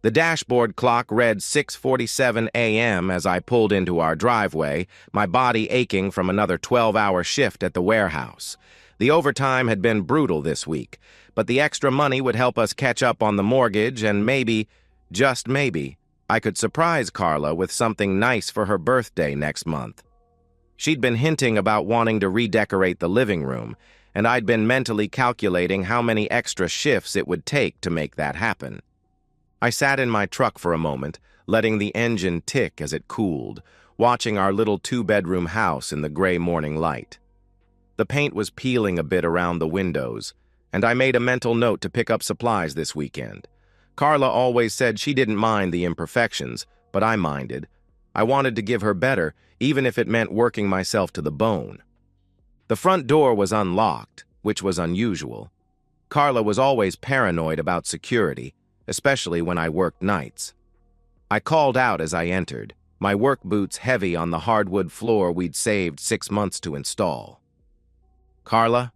The dashboard clock read 6:47 a.m. as I pulled into our driveway, my body aching from another 12-hour shift at the warehouse. The overtime had been brutal this week, but the extra money would help us catch up on the mortgage and maybe, just maybe, I could surprise Carla with something nice for her birthday next month. She'd been hinting about wanting to redecorate the living room, and I'd been mentally calculating how many extra shifts it would take to make that happen. I sat in my truck for a moment, letting the engine tick as it cooled, watching our little two-bedroom house in the gray morning light. The paint was peeling a bit around the windows, and I made a mental note to pick up supplies this weekend. Carla always said she didn't mind the imperfections, but I minded. I wanted to give her better, even if it meant working myself to the bone. The front door was unlocked, which was unusual. Carla was always paranoid about security, especially when I worked nights. I called out as I entered, my work boots heavy on the hardwood floor we'd saved 6 months to install. "Carla?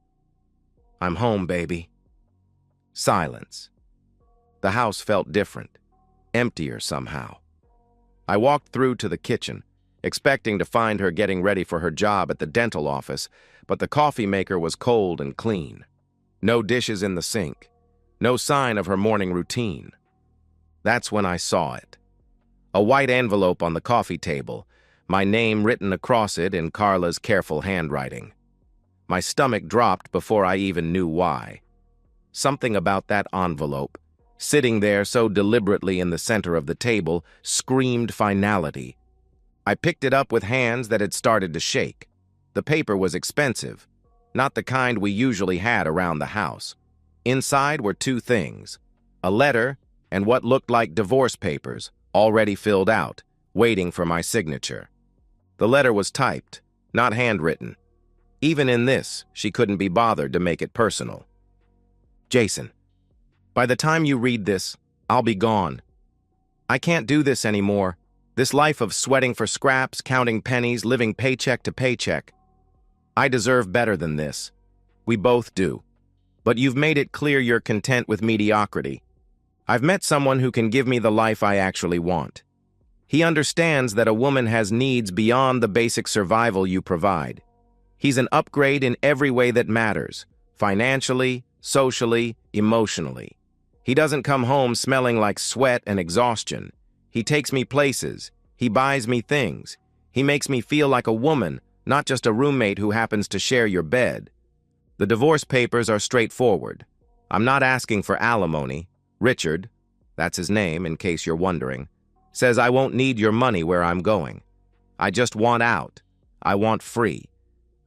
I'm home, baby." Silence. The house felt different, emptier somehow. I walked through to the kitchen, expecting to find her getting ready for her job at the dental office, but the coffee maker was cold and clean. No dishes in the sink. No sign of her morning routine. That's when I saw it. A white envelope on the coffee table, my name written across it in Carla's careful handwriting. My stomach dropped before I even knew why. Something about that envelope, sitting there so deliberately in the center of the table, screamed finality. I picked it up with hands that had started to shake. The paper was expensive, not the kind we usually had around the house. Inside were two things, a letter and what looked like divorce papers, already filled out, waiting for my signature. The letter was typed, not handwritten. Even in this, she couldn't be bothered to make it personal. "Jason, by the time you read this, I'll be gone. I can't do this anymore. This life of sweating for scraps, counting pennies, living paycheck to paycheck. I deserve better than this. We both do. But you've made it clear you're content with mediocrity. I've met someone who can give me the life I actually want. He understands that a woman has needs beyond the basic survival you provide. He's an upgrade in every way that matters, financially, socially, emotionally. He doesn't come home smelling like sweat and exhaustion. He takes me places. He buys me things. He makes me feel like a woman, not just a roommate who happens to share your bed. The divorce papers are straightforward. I'm not asking for alimony. Richard, that's his name in case you're wondering, says I won't need your money where I'm going. I just want out. I want free.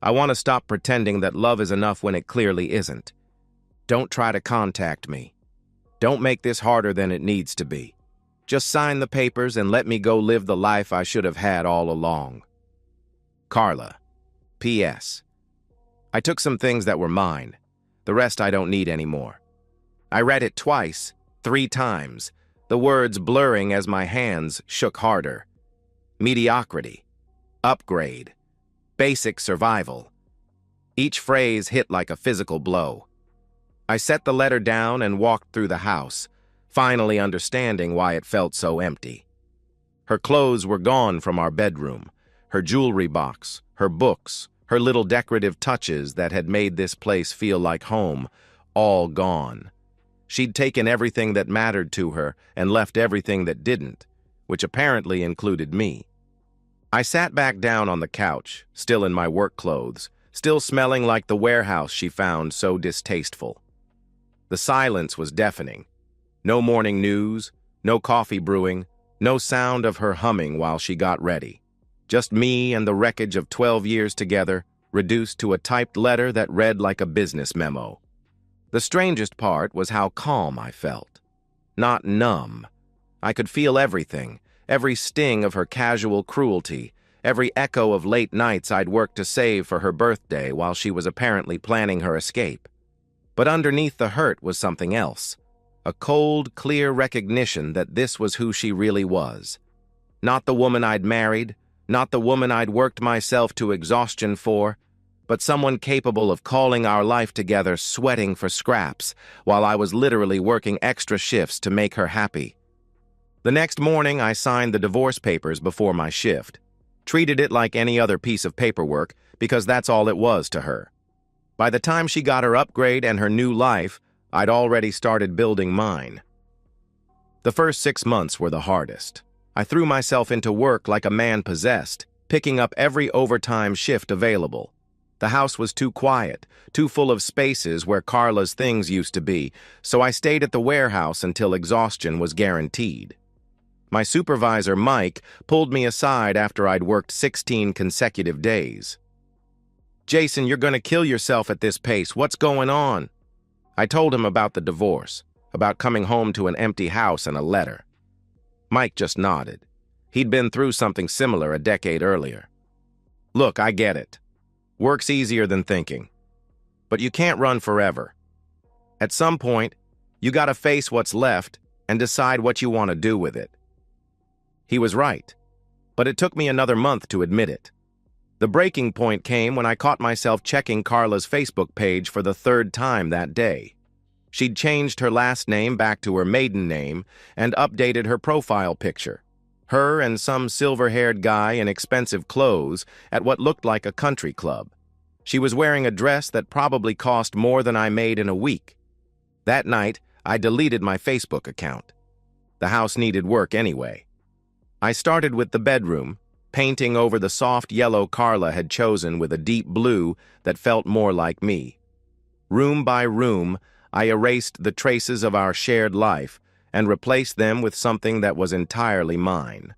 I want to stop pretending that love is enough when it clearly isn't. Don't try to contact me. Don't make this harder than it needs to be. Just sign the papers and let me go live the life I should have had all along. Carla. P.S. I took some things that were mine. The rest I don't need anymore. I read it twice, 3 times, the words blurring as my hands shook harder. Mediocrity. Upgrade. Basic survival. Each phrase hit like a physical blow. I set the letter down and walked through the house, finally understanding why it felt so empty. Her clothes were gone from our bedroom, her jewelry box, her books, her little decorative touches that had made this place feel like home, all gone. She'd taken everything that mattered to her and left everything that didn't, which apparently included me. I sat back down on the couch, still in my work clothes, still smelling like the warehouse she found so distasteful. The silence was deafening. No morning news, no coffee brewing, no sound of her humming while she got ready. Just me and the wreckage of 12 years together, reduced to a typed letter that read like a business memo. The strangest part was how calm I felt. Not numb. I could feel everything, every sting of her casual cruelty, every echo of late nights I'd worked to save for her birthday while she was apparently planning her escape. But underneath the hurt was something else. A cold, clear recognition that this was who she really was. Not the woman I'd married, not the woman I'd worked myself to exhaustion for, but someone capable of calling our life together sweating for scraps while I was literally working extra shifts to make her happy. The next morning, I signed the divorce papers before my shift. Treated it like any other piece of paperwork because that's all it was to her. By the time she got her upgrade and her new life, I'd already started building mine. The first 6 months were the hardest. I threw myself into work like a man possessed, picking up every overtime shift available. The house was too quiet, too full of spaces where Carla's things used to be, so I stayed at the warehouse until exhaustion was guaranteed. My supervisor, Mike, pulled me aside after I'd worked 16 consecutive days. "Jason, you're going to kill yourself at this pace. What's going on?" I told him about the divorce, about coming home to an empty house and a letter. Mike just nodded. He'd been through something similar a decade earlier. "Look, I get it. Work's easier than thinking. But you can't run forever. At some point, you gotta face what's left and decide what you want to do with it." He was right, but it took me another month to admit it. The breaking point came when I caught myself checking Carla's Facebook page for the 3rd time that day. She'd changed her last name back to her maiden name and updated her profile picture. Her and some silver-haired guy in expensive clothes at what looked like a country club. She was wearing a dress that probably cost more than I made in a week. That night, I deleted my Facebook account. The house needed work anyway. I started with the bedroom, painting over the soft yellow Carla had chosen with a deep blue that felt more like me. Room by room, I erased the traces of our shared life and replaced them with something that was entirely mine.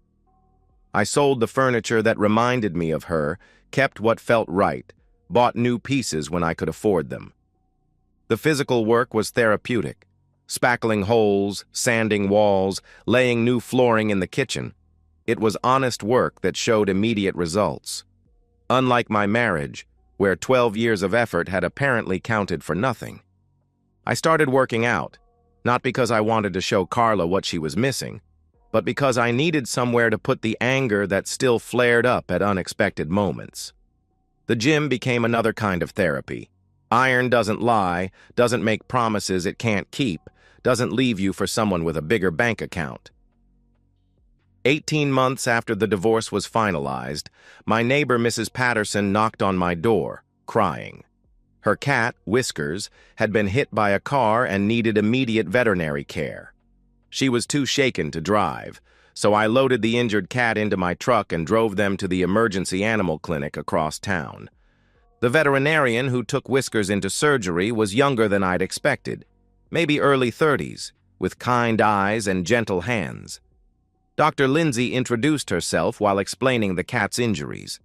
I sold the furniture that reminded me of her, kept what felt right, bought new pieces when I could afford them. The physical work was therapeutic, spackling holes, sanding walls, laying new flooring in the kitchen. It was honest work that showed immediate results. Unlike my marriage, where 12 years of effort had apparently counted for nothing. I started working out, not because I wanted to show Carla what she was missing, but because I needed somewhere to put the anger that still flared up at unexpected moments. The gym became another kind of therapy. Iron doesn't lie, doesn't make promises it can't keep, doesn't leave you for someone with a bigger bank account. 18 months after the divorce was finalized, my neighbor Mrs. Patterson knocked on my door, crying. Her cat, Whiskers, had been hit by a car and needed immediate veterinary care. She was too shaken to drive, so I loaded the injured cat into my truck and drove them to the emergency animal clinic across town. The veterinarian who took Whiskers into surgery was younger than I'd expected, maybe early 30s, with kind eyes and gentle hands. Dr. Lindsay introduced herself while explaining the cat's injuries.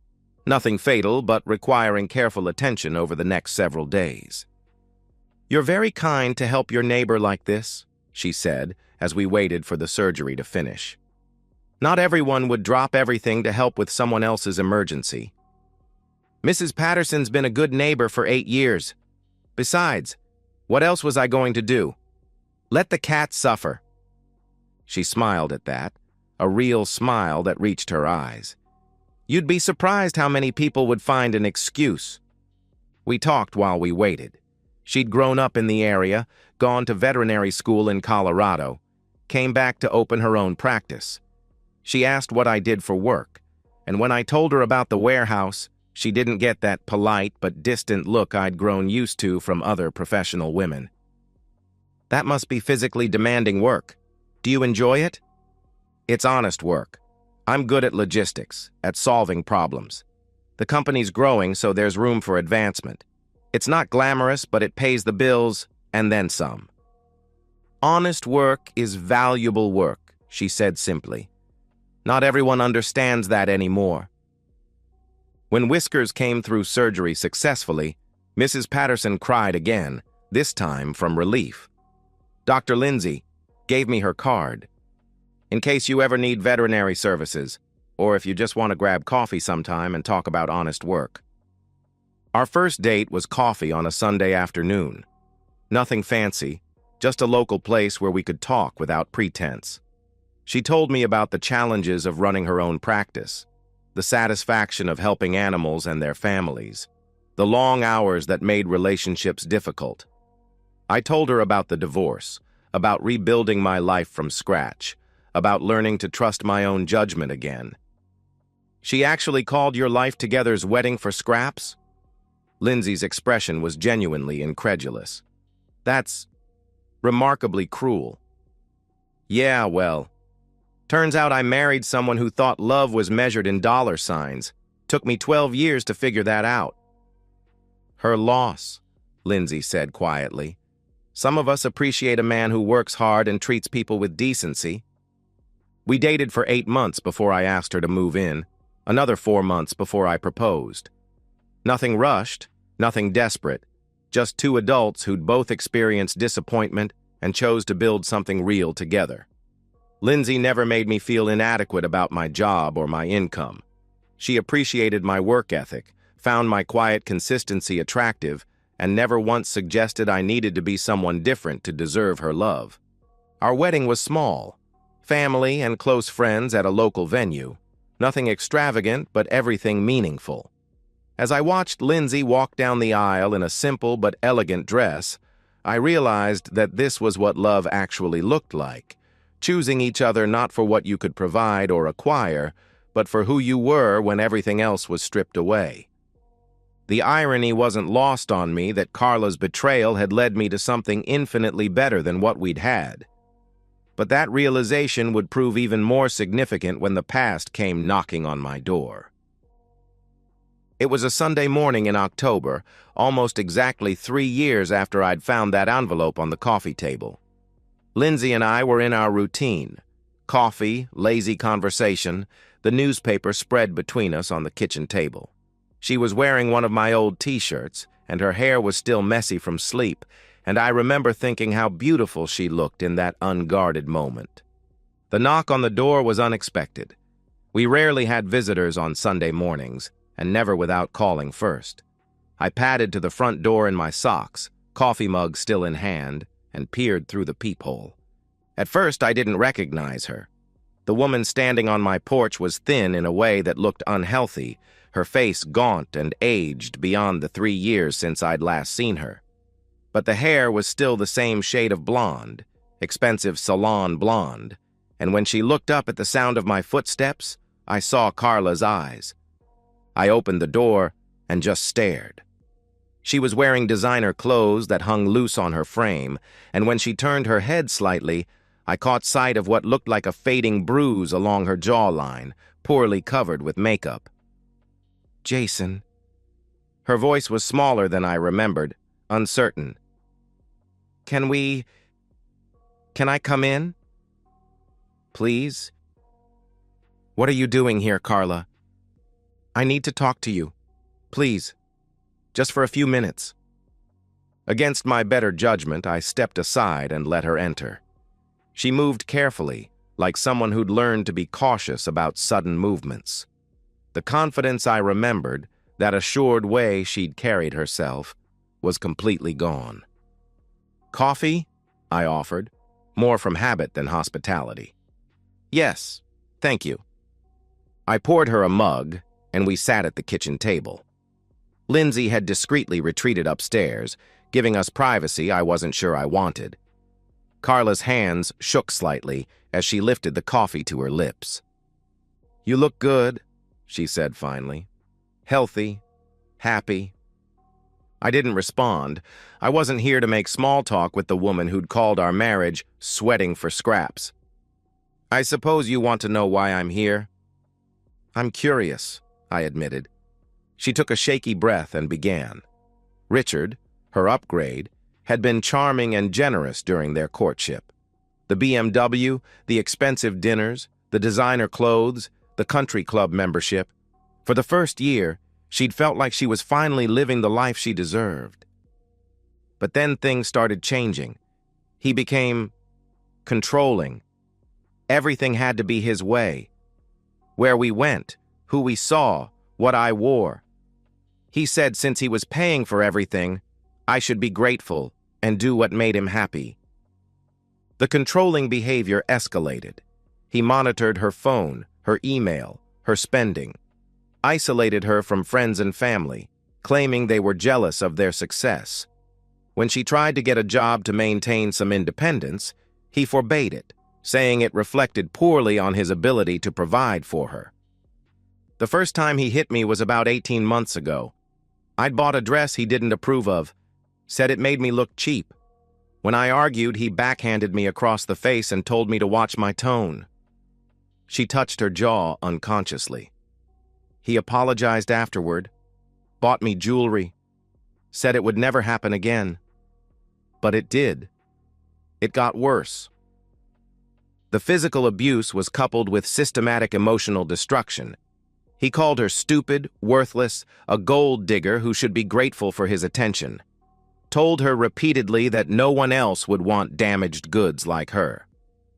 Nothing fatal, but requiring careful attention over the next several days. "You're very kind to help your neighbor like this," she said, as we waited for the surgery to finish. "Not everyone would drop everything to help with someone else's emergency. Mrs. Patterson's been a good neighbor for 8 years. Besides, what else was I going to do? Let the cat suffer." She smiled at that, a real smile that reached her eyes. "You'd be surprised how many people would find an excuse." We talked while we waited. She'd grown up in the area, gone to veterinary school in Colorado, came back to open her own practice. She asked what I did for work, and when I told her about the warehouse, she didn't get that polite but distant look I'd grown used to from other professional women. "That must be physically demanding work. Do you enjoy it?" "It's honest work. I'm good at logistics, at solving problems. The company's growing, so there's room for advancement. It's not glamorous, but it pays the bills, and then some." "Honest work is valuable work," she said simply. "Not everyone understands that anymore." When Whiskers came through surgery successfully, Mrs. Patterson cried again, this time from relief. Dr. Lindsay gave me her card. "In case you ever need veterinary services, or if you just want to grab coffee sometime and talk about honest work." Our first date was coffee on a Sunday afternoon. Nothing fancy, just a local place where we could talk without pretense. She told me about the challenges of running her own practice, the satisfaction of helping animals and their families, the long hours that made relationships difficult. I told her about the divorce, about rebuilding my life from scratch, about learning to trust my own judgment again. She actually called your life together's wedding for scraps? Lindsay's expression was genuinely incredulous. That's remarkably cruel. Yeah, well, turns out I married someone who thought love was measured in dollar signs. Took me 12 years to figure that out. Her loss, Lindsay said quietly. Some of us appreciate a man who works hard and treats people with decency. We dated for 8 months before I asked her to move in, another 4 months before I proposed. Nothing rushed, nothing desperate, just two adults who'd both experienced disappointment and chose to build something real together. Lindsay never made me feel inadequate about my job or my income. She appreciated my work ethic, found my quiet consistency attractive, and never once suggested I needed to be someone different to deserve her love. Our wedding was small, family and close friends at a local venue. Nothing extravagant, but everything meaningful. As I watched Lindsay walk down the aisle in a simple but elegant dress, I realized that this was what love actually looked like, choosing each other not for what you could provide or acquire, but for who you were when everything else was stripped away. The irony wasn't lost on me that Carla's betrayal had led me to something infinitely better than what we'd had. But that realization would prove even more significant when the past came knocking on my door. It was a Sunday morning in October, almost exactly 3 years after I'd found that envelope on the coffee table. Lindsay and I were in our routine. Coffee, lazy conversation, the newspaper spread between us on the kitchen table. She was wearing one of my old t-shirts, and her hair was still messy from sleep, and I remember thinking how beautiful she looked in that unguarded moment. The knock on the door was unexpected. We rarely had visitors on Sunday mornings, and never without calling first. I padded to the front door in my socks, coffee mug still in hand, and peered through the peephole. At first, I didn't recognize her. The woman standing on my porch was thin in a way that looked unhealthy, her face gaunt and aged beyond the 3 years since I'd last seen her. But the hair was still the same shade of blonde, expensive salon blonde, and when she looked up at the sound of my footsteps, I saw Carla's eyes. I opened the door and just stared. She was wearing designer clothes that hung loose on her frame, and when she turned her head slightly, I caught sight of what looked like a fading bruise along her jawline, poorly covered with makeup. Jason. Her voice was smaller than I remembered, uncertain. Can I come in? Please? What are you doing here, Carla? I need to talk to you. Please. Just for a few minutes. Against my better judgment, I stepped aside and let her enter. She moved carefully, like someone who'd learned to be cautious about sudden movements. The confidence I remembered, that assured way she'd carried herself, was completely gone. Coffee? I offered, more from habit than hospitality. Yes, thank you. I poured her a mug, and we sat at the kitchen table. Lindsay had discreetly retreated upstairs, giving us privacy I wasn't sure I wanted. Carla's hands shook slightly as she lifted the coffee to her lips. You look good, she said finally. Healthy, happy. I didn't respond. I wasn't here to make small talk with the woman who'd called our marriage sweating for scraps. I suppose you want to know why I'm here? I'm curious, I admitted. She took a shaky breath and began. Richard, her upgrade, had been charming and generous during their courtship. The BMW, the expensive dinners, the designer clothes, the country club membership. For the first year, she'd felt like she was finally living the life she deserved. But then things started changing. He became controlling. Everything had to be his way. Where we went, who we saw, what I wore. He said since he was paying for everything, I should be grateful and do what made him happy. The controlling behavior escalated. He monitored her phone, her email, her spending, isolated her from friends and family, claiming they were jealous of their success. When she tried to get a job to maintain some independence, he forbade it, saying it reflected poorly on his ability to provide for her. The first time he hit me was about 18 months ago. I'd bought a dress he didn't approve of, said it made me look cheap. When I argued, he backhanded me across the face and told me to watch my tone. She touched her jaw unconsciously. He apologized afterward, bought me jewelry, said it would never happen again. But it did. It got worse. The physical abuse was coupled with systematic emotional destruction. He called her stupid, worthless, a gold digger who should be grateful for his attention. Told her repeatedly that no one else would want damaged goods like her.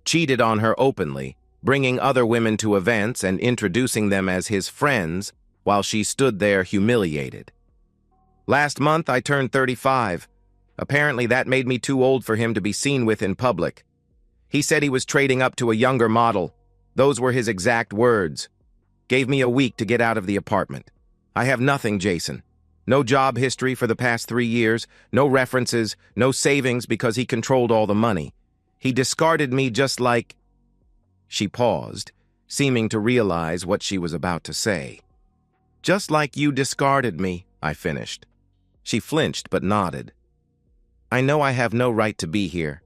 Cheated on her openly, bringing other women to events and introducing them as his friends while she stood there humiliated. Last month, I turned 35. Apparently, that made me too old for him to be seen with in public. He said he was trading up to a younger model. Those were his exact words. Gave me a week to get out of the apartment. I have nothing, Jason. No job history for the past 3 years, no references, no savings because he controlled all the money. He discarded me just like... She paused, seeming to realize what she was about to say. Just like you discarded me, I finished. She flinched but nodded. I know I have no right to be here.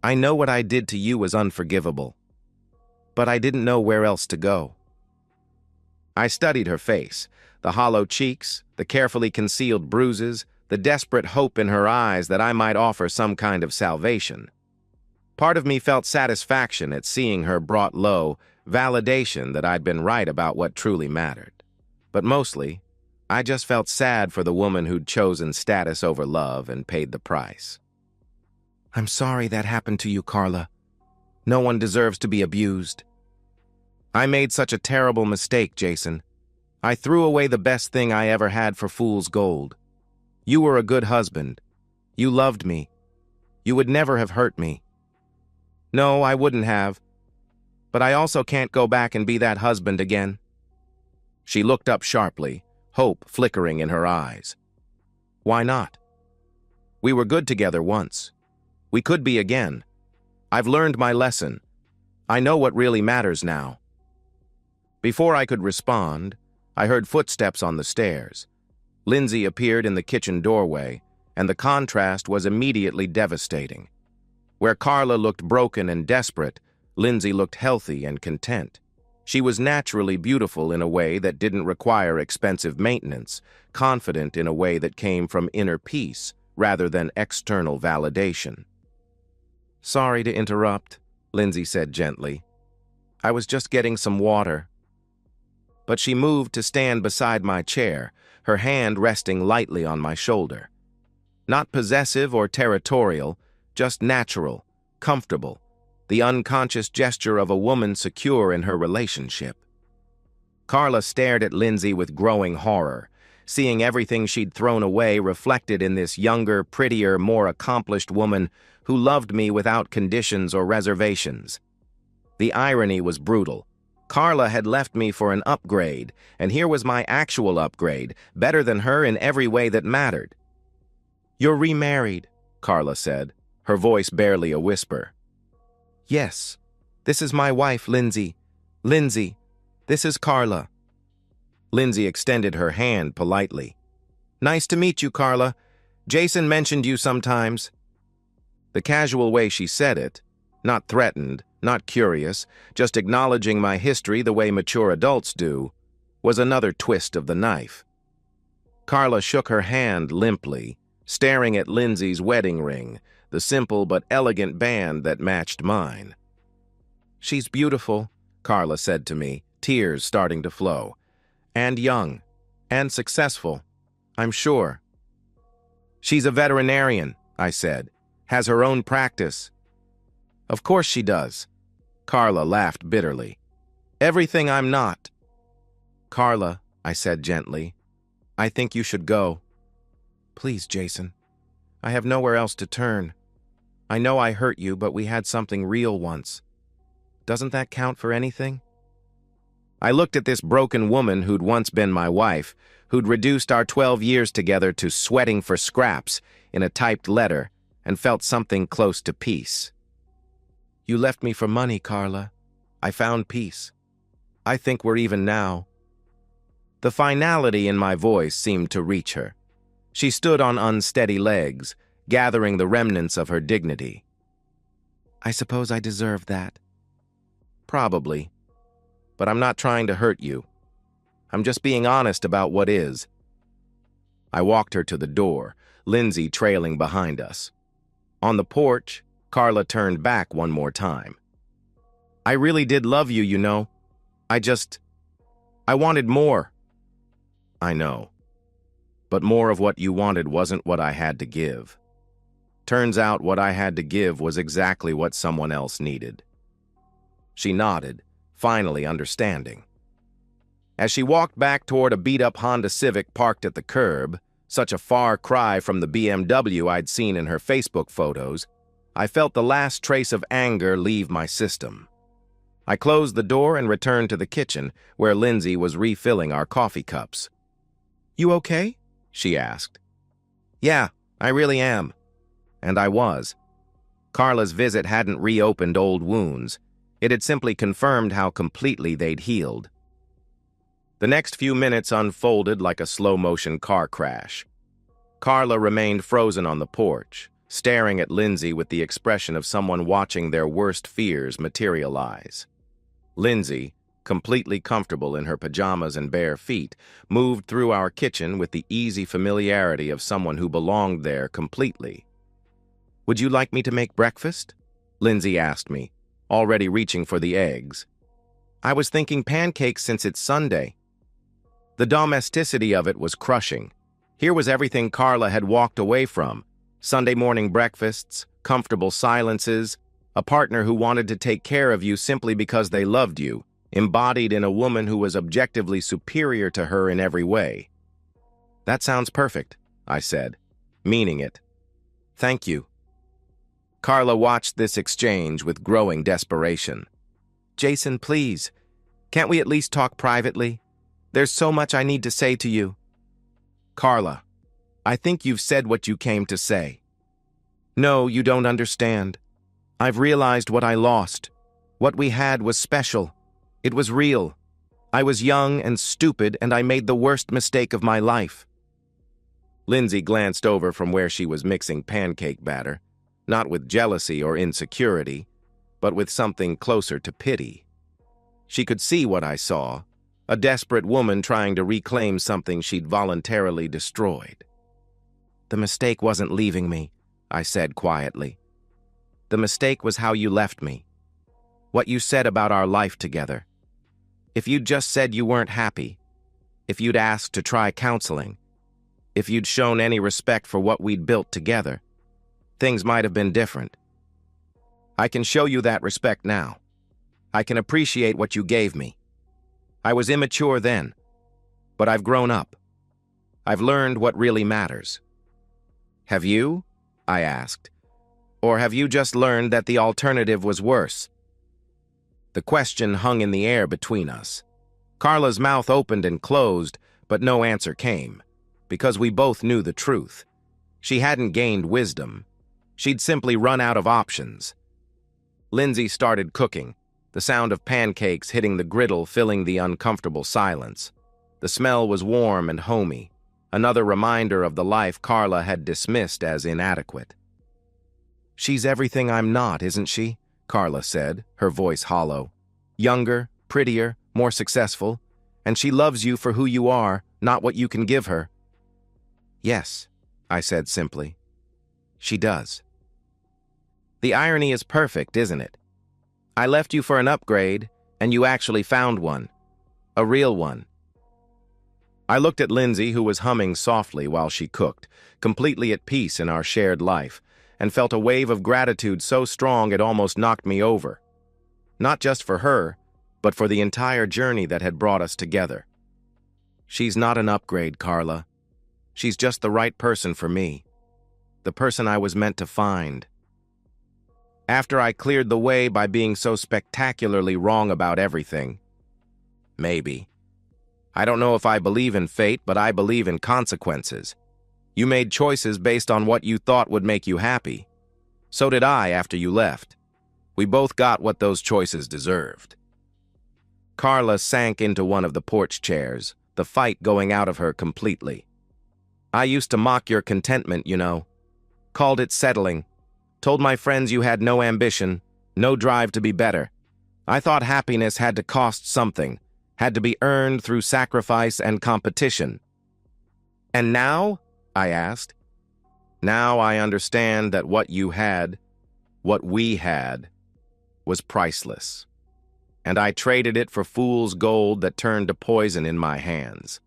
I know what I did to you was unforgivable. But I didn't know where else to go. I studied her face, the hollow cheeks, the carefully concealed bruises, the desperate hope in her eyes that I might offer some kind of salvation. Part of me felt satisfaction at seeing her brought low, validation that I'd been right about what truly mattered. But mostly, I just felt sad for the woman who'd chosen status over love and paid the price. I'm sorry that happened to you, Carla. No one deserves to be abused. I made such a terrible mistake, Jason. I threw away the best thing I ever had for fool's gold. You were a good husband. You loved me. You would never have hurt me. No, I wouldn't have. But I also can't go back and be that husband again. She looked up sharply, hope flickering in her eyes. Why not? We were good together once. We could be again. I've learned my lesson. I know what really matters now. Before I could respond, I heard footsteps on the stairs. Lindsay appeared in the kitchen doorway, and the contrast was immediately devastating. Where Carla looked broken and desperate, Lindsay looked healthy and content. She was naturally beautiful in a way that didn't require expensive maintenance, confident in a way that came from inner peace rather than external validation. Sorry to interrupt, Lindsay said gently. I was just getting some water. But she moved to stand beside my chair, her hand resting lightly on my shoulder. Not possessive or territorial, just natural, comfortable, the unconscious gesture of a woman secure in her relationship. Carla stared at Lindsay with growing horror, seeing everything she'd thrown away reflected in this younger, prettier, more accomplished woman who loved me without conditions or reservations. The irony was brutal. Carla had left me for an upgrade, and here was my actual upgrade, better than her in every way that mattered. You're remarried, Carla said, her voice barely a whisper. Yes, this is my wife, Lindsay. Lindsay, this is Carla. Lindsay extended her hand politely. Nice to meet you, Carla. Jason mentioned you sometimes. The casual way she said it, not threatened, not curious, just acknowledging my history the way mature adults do, was another twist of the knife. Carla shook her hand limply, staring at Lindsay's wedding ring, the simple but elegant band that matched mine. She's beautiful, Carla said to me, tears starting to flow. And young, and successful, I'm sure. She's a veterinarian, I said, has her own practice. Of course she does. Carla laughed bitterly. Everything I'm not. Carla, I said gently, I think you should go. Please, Jason. I have nowhere else to turn. I know I hurt you, but we had something real once. Doesn't that count for anything? I looked at this broken woman who'd once been my wife, who'd reduced our 12 years together to sweating for scraps in a typed letter, and felt something close to peace. You left me for money, Carla. I found peace. I think we're even now." The finality in my voice seemed to reach her. She stood on unsteady legs, gathering the remnants of her dignity. "I suppose I deserve that." "Probably. But I'm not trying to hurt you. I'm just being honest about what is." I walked her to the door, Lindsay trailing behind us. On the porch, Carla turned back one more time. "I really did love you, you know. I wanted more." "I know. But more of what you wanted wasn't what I had to give. Turns out what I had to give was exactly what someone else needed." She nodded, finally understanding. As she walked back toward a beat-up Honda Civic parked at the curb, such a far cry from the BMW I'd seen in her Facebook photos, I felt the last trace of anger leave my system. I closed the door and returned to the kitchen, where Lindsay was refilling our coffee cups. "You okay?" she asked. "Yeah, I really am." And I was. Carla's visit hadn't reopened old wounds. It had simply confirmed how completely they'd healed. The next few minutes unfolded like a slow-motion car crash. Carla remained frozen on the porch, staring at Lindsay with the expression of someone watching their worst fears materialize. Lindsay, completely comfortable in her pajamas and bare feet, moved through our kitchen with the easy familiarity of someone who belonged there completely. "Would you like me to make breakfast?" Lindsay asked me, already reaching for the eggs. "I was thinking pancakes since it's Sunday." The domesticity of it was crushing. Here was everything Carla had walked away from: Sunday morning breakfasts, comfortable silences, a partner who wanted to take care of you simply because they loved you, embodied in a woman who was objectively superior to her in every way. "That sounds perfect," I said, meaning it. "Thank you." Carla watched this exchange with growing desperation. "Jason, please, can't we at least talk privately? There's so much I need to say to you." "Carla, I think you've said what you came to say." "No, you don't understand. I've realized what I lost. What we had was special. It was real. I was young and stupid, and I made the worst mistake of my life." Lindsay glanced over from where she was mixing pancake batter, not with jealousy or insecurity, but with something closer to pity. She could see what I saw, a desperate woman trying to reclaim something she'd voluntarily destroyed. "The mistake wasn't leaving me," I said quietly. "The mistake was how you left me. What you said about our life together. If you'd just said you weren't happy, if you'd asked to try counseling, if you'd shown any respect for what we'd built together, things might have been different. I can show you that respect now. I can appreciate what you gave me. I was immature then, but I've grown up. I've learned what really matters." "Have you?" I asked. "Or have you just learned that the alternative was worse?" The question hung in the air between us. Carla's mouth opened and closed, but no answer came, because we both knew the truth. She hadn't gained wisdom. She'd simply run out of options. Lindsay started cooking, the sound of pancakes hitting the griddle filling the uncomfortable silence. The smell was warm and homey, another reminder of the life Carla had dismissed as inadequate. "She's everything I'm not, isn't she?" Carla said, her voice hollow. "Younger, prettier, more successful, and she loves you for who you are, not what you can give her." "Yes," I said simply. "She does." The irony is perfect, isn't it? I left you for an upgrade, and you actually found one. A real one. I looked at Lindsay, who was humming softly while she cooked, completely at peace in our shared life, and felt a wave of gratitude so strong it almost knocked me over. Not just for her, but for the entire journey that had brought us together. She's not an upgrade, Carla. She's just the right person for me. The person I was meant to find. After I cleared the way by being so spectacularly wrong about everything. Maybe. I don't know if I believe in fate, but I believe in consequences. You made choices based on what you thought would make you happy. So did I after you left. We both got what those choices deserved. Carla sank into one of the porch chairs, the fight going out of her completely. I used to mock your contentment, you know. Called it settling. Told my friends you had no ambition, no drive to be better. I thought happiness had to cost something, had to be earned through sacrifice and competition. And now? I asked. Now I understand that what you had, what we had, was priceless. And I traded it for fool's gold that turned to poison in my hands.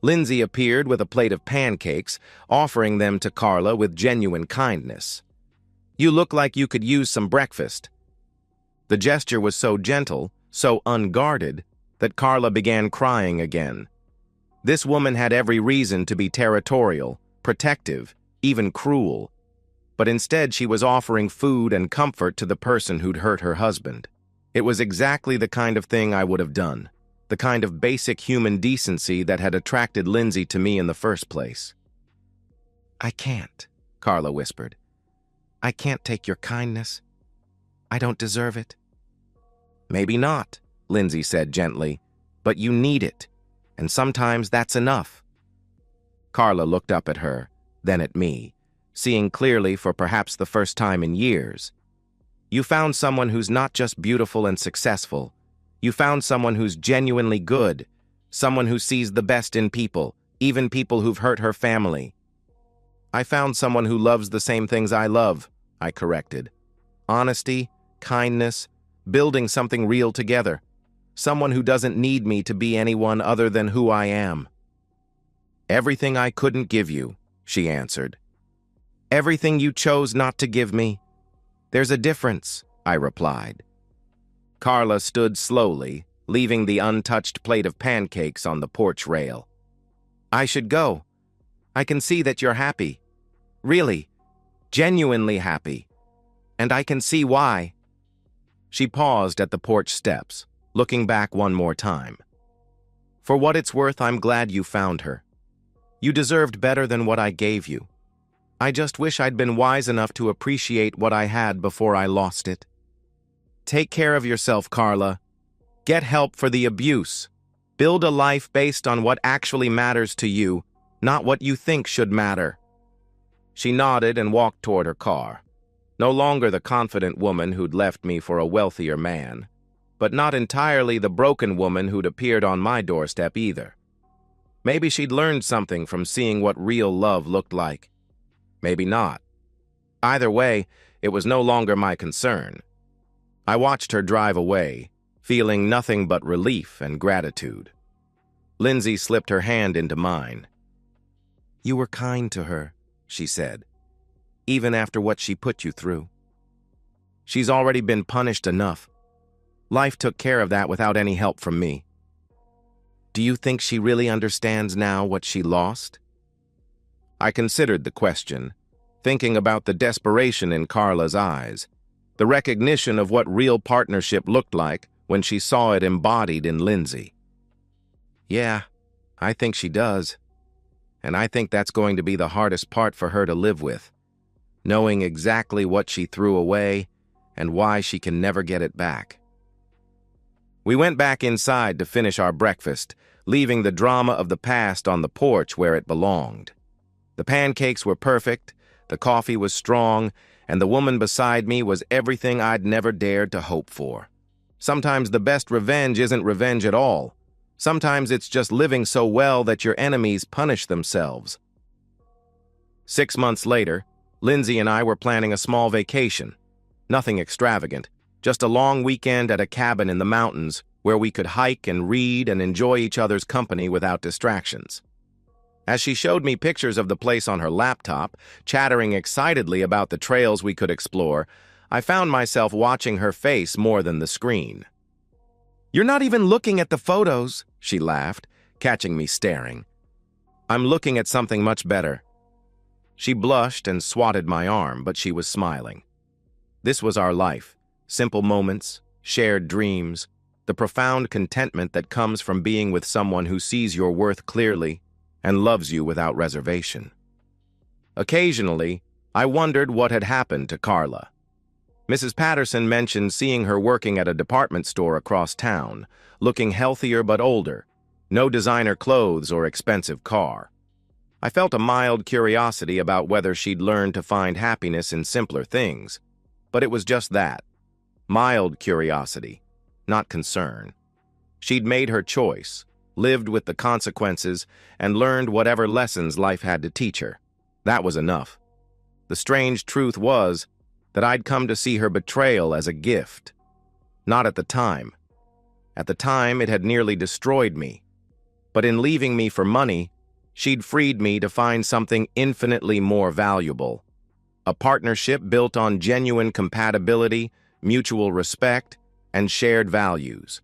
Lindsay appeared with a plate of pancakes, offering them to Carla with genuine kindness. You look like you could use some breakfast. The gesture was so gentle, so unguarded, that Carla began crying again. This woman had every reason to be territorial, protective, even cruel. But instead she was offering food and comfort to the person who'd hurt her husband. It was exactly the kind of thing I would have done, the kind of basic human decency that had attracted Lindsay to me in the first place. I can't, Carla whispered. I can't take your kindness. I don't deserve it. Maybe not, Lindsay said gently, but you need it, and sometimes that's enough. Carla looked up at her, then at me, seeing clearly for perhaps the first time in years. You found someone who's not just beautiful and successful. You found someone who's genuinely good, someone who sees the best in people, even people who've hurt her family. I found someone who loves the same things I love, I corrected. Honesty, kindness, building something real together. Someone who doesn't need me to be anyone other than who I am. Everything I couldn't give you, she answered. Everything you chose not to give me. There's a difference, I replied. Carla stood slowly, leaving the untouched plate of pancakes on the porch rail. I should go. I can see that you're happy. Really, genuinely happy. And I can see why. She paused at the porch steps, looking back one more time. For what it's worth, I'm glad you found her. You deserved better than what I gave you. I just wish I'd been wise enough to appreciate what I had before I lost it. Take care of yourself, Carla. Get help for the abuse. Build a life based on what actually matters to you, not what you think should matter. She nodded and walked toward her car. No longer the confident woman who'd left me for a wealthier man, but not entirely the broken woman who'd appeared on my doorstep either. Maybe she'd learned something from seeing what real love looked like. Maybe not. Either way, it was no longer my concern. I watched her drive away, feeling nothing but relief and gratitude. Lindsay slipped her hand into mine. You were kind to her, she said, even after what she put you through. She's already been punished enough. Life took care of that without any help from me. Do you think she really understands now what she lost? I considered the question, thinking about the desperation in Carla's eyes, the recognition of what real partnership looked like when she saw it embodied in Lindsay. Yeah, I think she does. And I think that's going to be the hardest part for her to live with, knowing exactly what she threw away and why she can never get it back. We went back inside to finish our breakfast, leaving the drama of the past on the porch where it belonged. The pancakes were perfect, the coffee was strong, and the woman beside me was everything I'd never dared to hope for. Sometimes the best revenge isn't revenge at all. Sometimes it's just living so well that your enemies punish themselves. 6 months later, Lindsay and I were planning a small vacation. Nothing extravagant, just a long weekend at a cabin in the mountains where we could hike and read and enjoy each other's company without distractions. As she showed me pictures of the place on her laptop, chattering excitedly about the trails we could explore, I found myself watching her face more than the screen. You're not even looking at the photos, she laughed, catching me staring. I'm looking at something much better. She blushed and swatted my arm, but she was smiling. This was our life, simple moments, shared dreams, the profound contentment that comes from being with someone who sees your worth clearly and loves you without reservation. Occasionally, I wondered what had happened to Carla. Mrs. Patterson mentioned seeing her working at a department store across town, looking healthier but older, no designer clothes or expensive car. I felt a mild curiosity about whether she'd learned to find happiness in simpler things, but it was just that. Mild curiosity, not concern. She'd made her choice, lived with the consequences, and learned whatever lessons life had to teach her. That was enough. The strange truth was that I'd come to see her betrayal as a gift. Not at the time. At the time, it had nearly destroyed me. But in leaving me for money, she'd freed me to find something infinitely more valuable. A partnership built on genuine compatibility, mutual respect, and shared values.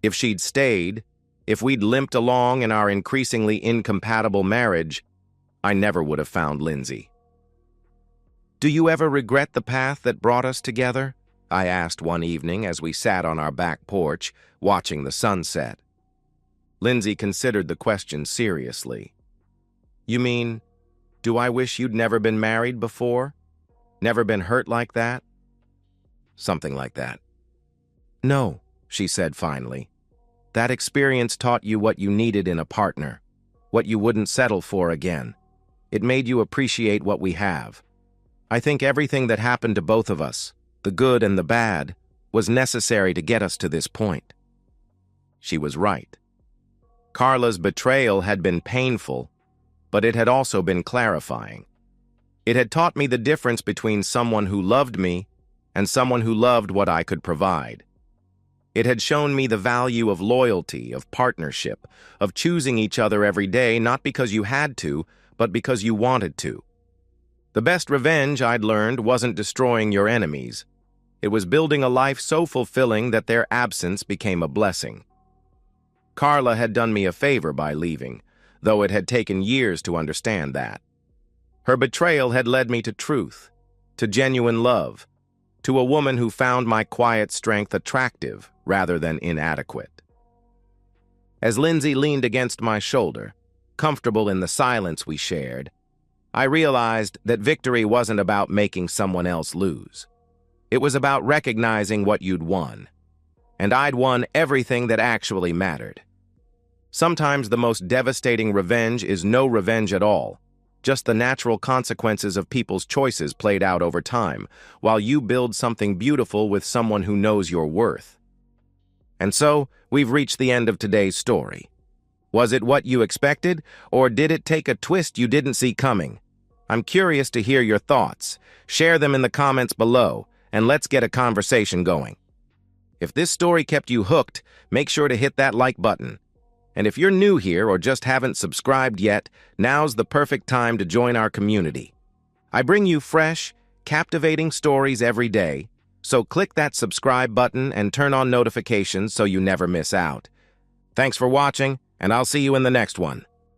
If she'd stayed, if we'd limped along in our increasingly incompatible marriage, I never would have found Lindsay. "Do you ever regret the path that brought us together?" I asked one evening as we sat on our back porch, watching the sunset. Lindsay considered the question seriously. "You mean, do I wish you'd never been married before? Never been hurt like that?" "Something like that." "No," she said finally. "That experience taught you what you needed in a partner, what you wouldn't settle for again. It made you appreciate what we have. I think everything that happened to both of us, the good and the bad, was necessary to get us to this point." She was right. Carla's betrayal had been painful, but it had also been clarifying. It had taught me the difference between someone who loved me and someone who loved what I could provide. It had shown me the value of loyalty, of partnership, of choosing each other every day, not because you had to, but because you wanted to. The best revenge, I'd learned, wasn't destroying your enemies. It was building a life so fulfilling that their absence became a blessing. Carla had done me a favor by leaving, though it had taken years to understand that. Her betrayal had led me to truth, to genuine love, to a woman who found my quiet strength attractive rather than inadequate. As Lindsay leaned against my shoulder, comfortable in the silence we shared, I realized that victory wasn't about making someone else lose. It was about recognizing what you'd won. And I'd won everything that actually mattered. Sometimes the most devastating revenge is no revenge at all, just the natural consequences of people's choices played out over time, while you build something beautiful with someone who knows your worth. And so, we've reached the end of today's story. Was it what you expected, or did it take a twist you didn't see coming? I'm curious to hear your thoughts. Share them in the comments below, and let's get a conversation going. If this story kept you hooked, make sure to hit that like button. And if you're new here or just haven't subscribed yet, now's the perfect time to join our community. I bring you fresh, captivating stories every day, so click that subscribe button and turn on notifications so you never miss out. Thanks for watching, and I'll see you in the next one.